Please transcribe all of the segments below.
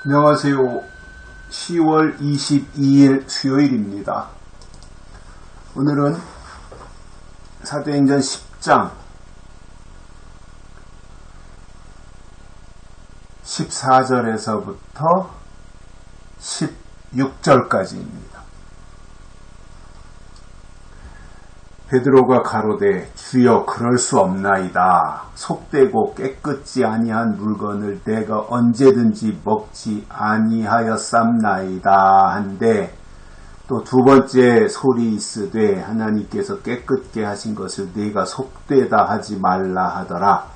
안녕하세요. 10월 22일 수요일입니다. 오늘은 사도행전 10장 14절에서부터 16절까지입니다. 베드로가 가로되 주여 그럴 수 없나이다. 속되고 깨끗지 아니한 물건을 내가 언제든지 먹지 아니하였삼나이다 한데 또 두 번째 소리 있으되 하나님께서 깨끗게 하신 것을 네가 속되다 하지 말라 하더라.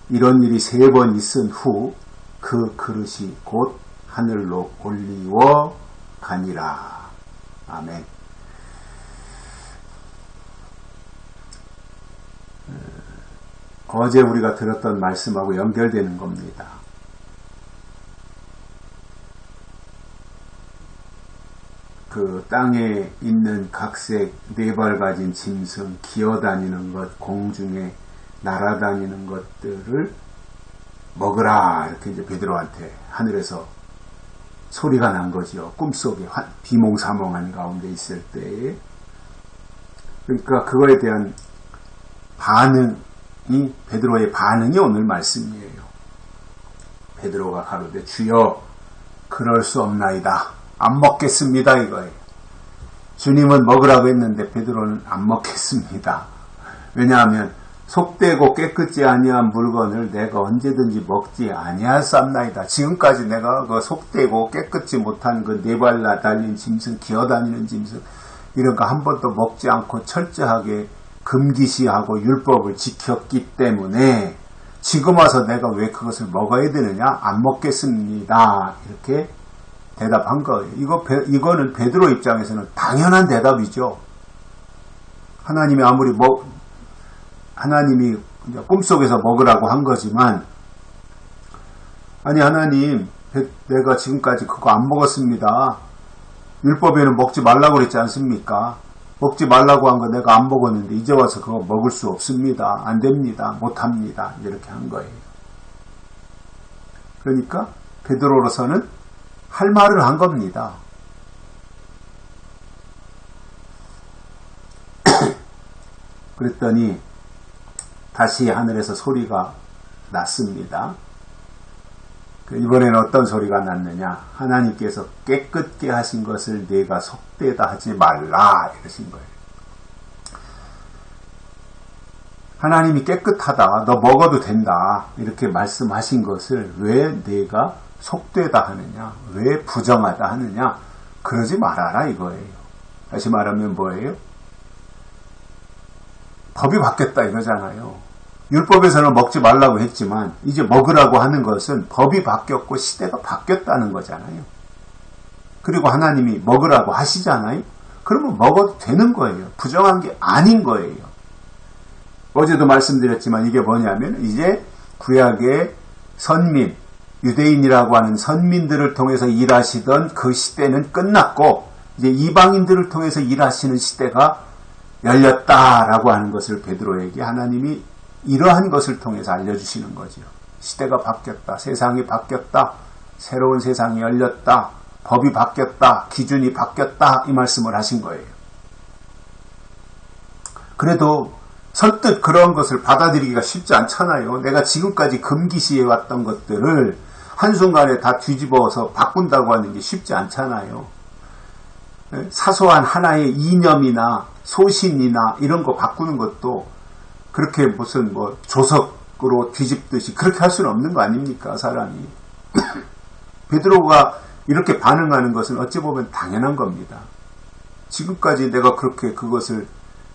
이런 일이 3번 있은 후 그 그릇이 곧 하늘로 올리워 가니라. 아멘. 어제 우리가 들었던 말씀하고 연결되는 겁니다. 그 땅에 있는 각색 4발 가진 짐승, 기어다니는 것, 공중에 날아다니는 것들을 먹으라. 이렇게 이제 베드로한테 하늘에서 소리가 난 거죠. 꿈속에 비몽사몽한 가운데 있을 때에. 그러니까 그거에 대한 베드로의 반응이 오늘 말씀이에요. 베드로가 가로되 주여 그럴 수 없나이다. 안 먹겠습니다 이거예요. 주님은 먹으라고 했는데 베드로는 안 먹겠습니다. 왜냐하면 속되고 깨끗지 아니한 물건을 내가 언제든지 먹지 아니하였사옵나이다. 지금까지 내가 그 속되고 깨끗지 못한 그 4발 달린 짐승, 기어다니는 짐승 이런 거 한 번도 먹지 않고 철저하게 금기시하고 율법을 지켰기 때문에 지금 와서 내가 왜 그것을 먹어야 되느냐? 안 먹겠습니다. 이렇게 대답한 거예요. 이거는 베드로 입장에서는 당연한 대답이죠. 하나님이 꿈속에서 먹으라고 한 거지만, 아니 하나님, 내가 지금까지 그거 안 먹었습니다. 율법에는 먹지 말라고 그랬지 않습니까? 먹지 말라고 한 거 내가 안 먹었는데 이제 와서 그거 먹을 수 없습니다. 안 됩니다. 못합니다. 이렇게 한 거예요. 그러니까 베드로로서는 할 말을 한 겁니다. 그랬더니 다시 하늘에서 소리가 났습니다. 이번에는 어떤 소리가 났느냐? 하나님께서 깨끗게 하신 것을 네가 속되다 하지 말라 이러신 거예요. 하나님이 깨끗하다, 너 먹어도 된다 이렇게 말씀하신 것을 왜 네가 속되다 하느냐? 왜 부정하다 하느냐? 그러지 말아라 이거예요. 다시 말하면 뭐예요? 법이 바뀌었다 이거잖아요. 율법에서는 먹지 말라고 했지만 이제 먹으라고 하는 것은 법이 바뀌었고 시대가 바뀌었다는 거잖아요. 그리고 하나님이 먹으라고 하시잖아요. 그러면 먹어도 되는 거예요. 부정한 게 아닌 거예요. 어제도 말씀드렸지만 이게 뭐냐면 이제 구약의 선민, 유대인이라고 하는 선민들을 통해서 일하시던 그 시대는 끝났고 이제 이방인들을 통해서 일하시는 시대가 열렸다라고 하는 것을 베드로에게 하나님이 이러한 것을 통해서 알려주시는 거죠. 시대가 바뀌었다. 세상이 바뀌었다. 새로운 세상이 열렸다. 법이 바뀌었다. 기준이 바뀌었다. 이 말씀을 하신 거예요. 그래도 선뜻 그런 것을 받아들이기가 쉽지 않잖아요. 내가 지금까지 금기시해왔던 것들을 한순간에 다 뒤집어서 바꾼다고 하는 게 쉽지 않잖아요. 사소한 하나의 이념이나 소신이나 이런 거 바꾸는 것도 그렇게 무슨 조석으로 뒤집듯이 그렇게 할 수는 없는 거 아닙니까, 사람이. 베드로가 이렇게 반응하는 것은 어찌 보면 당연한 겁니다. 지금까지 내가 그렇게 그것을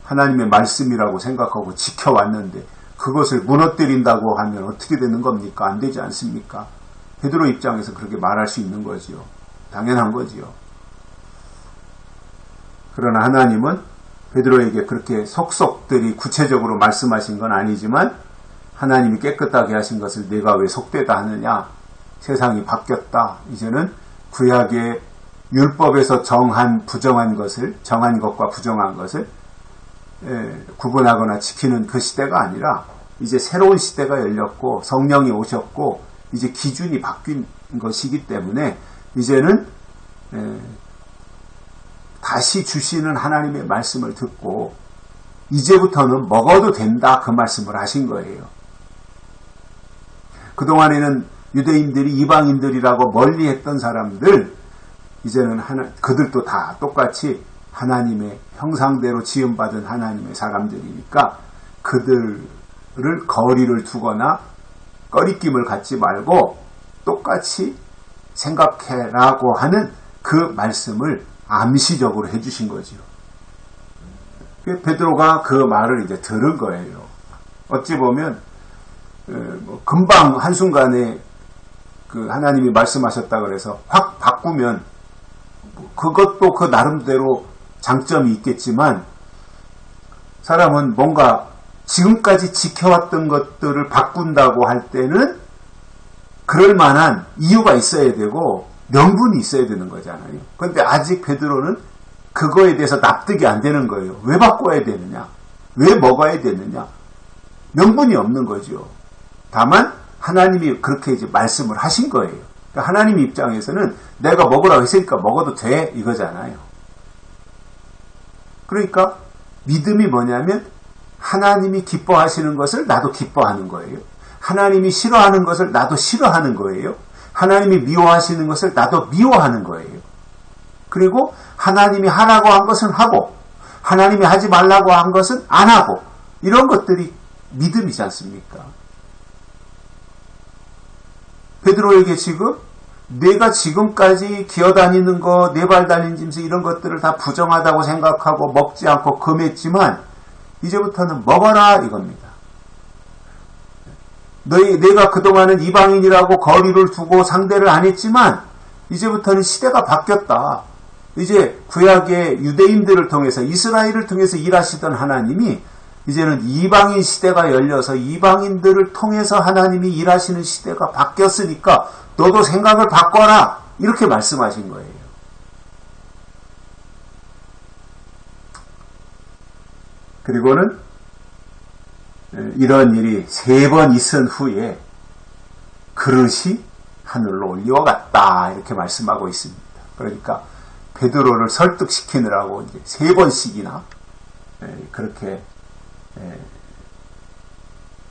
하나님의 말씀이라고 생각하고 지켜왔는데 그것을 무너뜨린다고 하면 어떻게 되는 겁니까? 안 되지 않습니까? 베드로 입장에서 그렇게 말할 수 있는 거지요. 당연한 거지요. 그러나 하나님은 베드로에게 그렇게 속속들이 구체적으로 말씀하신 건 아니지만 하나님이 깨끗하게 하신 것을 내가 왜 속되다 하느냐? 세상이 바뀌었다. 이제는 구약의 율법에서 정한 것과 부정한 것을 구분하거나 지키는 그 시대가 아니라 이제 새로운 시대가 열렸고 성령이 오셨고 이제 기준이 바뀐 것이기 때문에 이제는 다시 주시는 하나님의 말씀을 듣고 이제부터는 먹어도 된다 그 말씀을 하신 거예요. 그동안에는 유대인들이 이방인들이라고 멀리했던 사람들 이제는 그들도 다 똑같이 하나님의 형상대로 지음받은 하나님의 사람들이니까 그들을 거리를 두거나 꺼리낌을 갖지 말고 똑같이 생각해라고 하는 그 말씀을 암시적으로 해주신 거죠. 베드로가 그 말을 이제 들은 거예요. 어찌 보면 금방 한순간에 그 하나님이 말씀하셨다 그래서 확 바꾸면 그것도 그 나름대로 장점이 있겠지만 사람은 뭔가 지금까지 지켜왔던 것들을 바꾼다고 할 때는 그럴 만한 이유가 있어야 되고 명분이 있어야 되는 거잖아요. 그런데 아직 베드로는 그거에 대해서 납득이 안 되는 거예요. 왜 바꿔야 되느냐? 왜 먹어야 되느냐? 명분이 없는 거죠. 다만 하나님이 그렇게 이제 말씀을 하신 거예요. 그러니까 하나님 입장에서는 내가 먹으라고 했으니까 먹어도 돼 이거잖아요. 그러니까 믿음이 뭐냐면 하나님이 기뻐하시는 것을 나도 기뻐하는 거예요. 하나님이 싫어하는 것을 나도 싫어하는 거예요. 하나님이 미워하시는 것을 나도 미워하는 거예요. 그리고 하나님이 하라고 한 것은 하고 하나님이 하지 말라고 한 것은 안 하고 이런 것들이 믿음이지 않습니까? 베드로에게 지금 내가 지금까지 기어다니는 거, 네 발 달린 짐승 이런 것들을 다 부정하다고 생각하고 먹지 않고 금했지만 이제부터는 먹어라 이겁니다. 내가 그동안은 이방인이라고 거리를 두고 상대를 안 했지만 이제부터는 시대가 바뀌었다. 이제 구약의 유대인들을 통해서 이스라엘을 통해서 일하시던 하나님이 이제는 이방인 시대가 열려서 이방인들을 통해서 하나님이 일하시는 시대가 바뀌었으니까 너도 생각을 바꿔라 이렇게 말씀하신 거예요. 그리고는 이런 일이 3번 있은 후에 그릇이 하늘로 올려갔다 이렇게 말씀하고 있습니다. 그러니까 베드로를 설득시키느라고 이제 3번씩이나 그렇게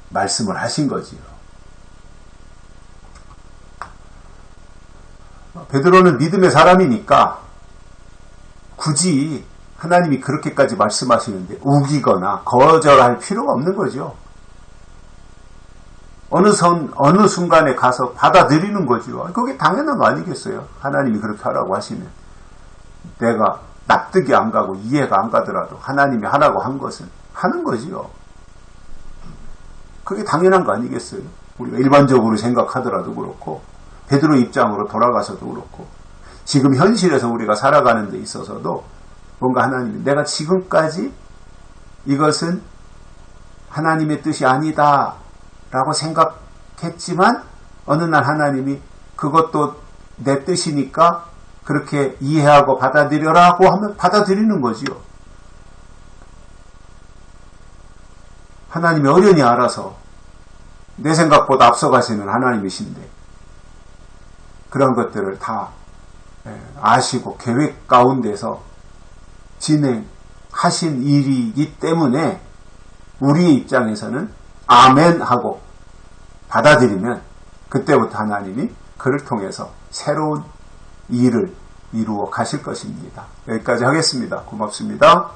말씀을 하신 거지요. 베드로는 믿음의 사람이니까 굳이 하나님이 그렇게까지 말씀하시는데 우기거나 거절할 필요가 없는 거죠. 어느 순간에 가서 받아들이는 거죠. 그게 당연한 거 아니겠어요? 하나님이 그렇게 하라고 하시면. 내가 납득이 안 가고 이해가 안 가더라도 하나님이 하라고 한 것은 하는 거지요. 그게 당연한 거 아니겠어요? 우리가 일반적으로 생각하더라도 그렇고 베드로 입장으로 돌아가서도 그렇고 지금 현실에서 우리가 살아가는 데 있어서도 뭔가 하나님이 내가 지금까지 이것은 하나님의 뜻이 아니다 라고 생각했지만 어느 날 하나님이 그것도 내 뜻이니까 그렇게 이해하고 받아들여라고 하면 받아들이는 거지요. 하나님이 어련히 알아서 내 생각보다 앞서가시는 하나님이신데 그런 것들을 다 아시고 계획 가운데서 진행하신 일이기 때문에 우리의 입장에서는 아멘 하고 받아들이면 그때부터 하나님이 그를 통해서 새로운 일을 이루어 가실 것입니다. 여기까지 하겠습니다. 고맙습니다.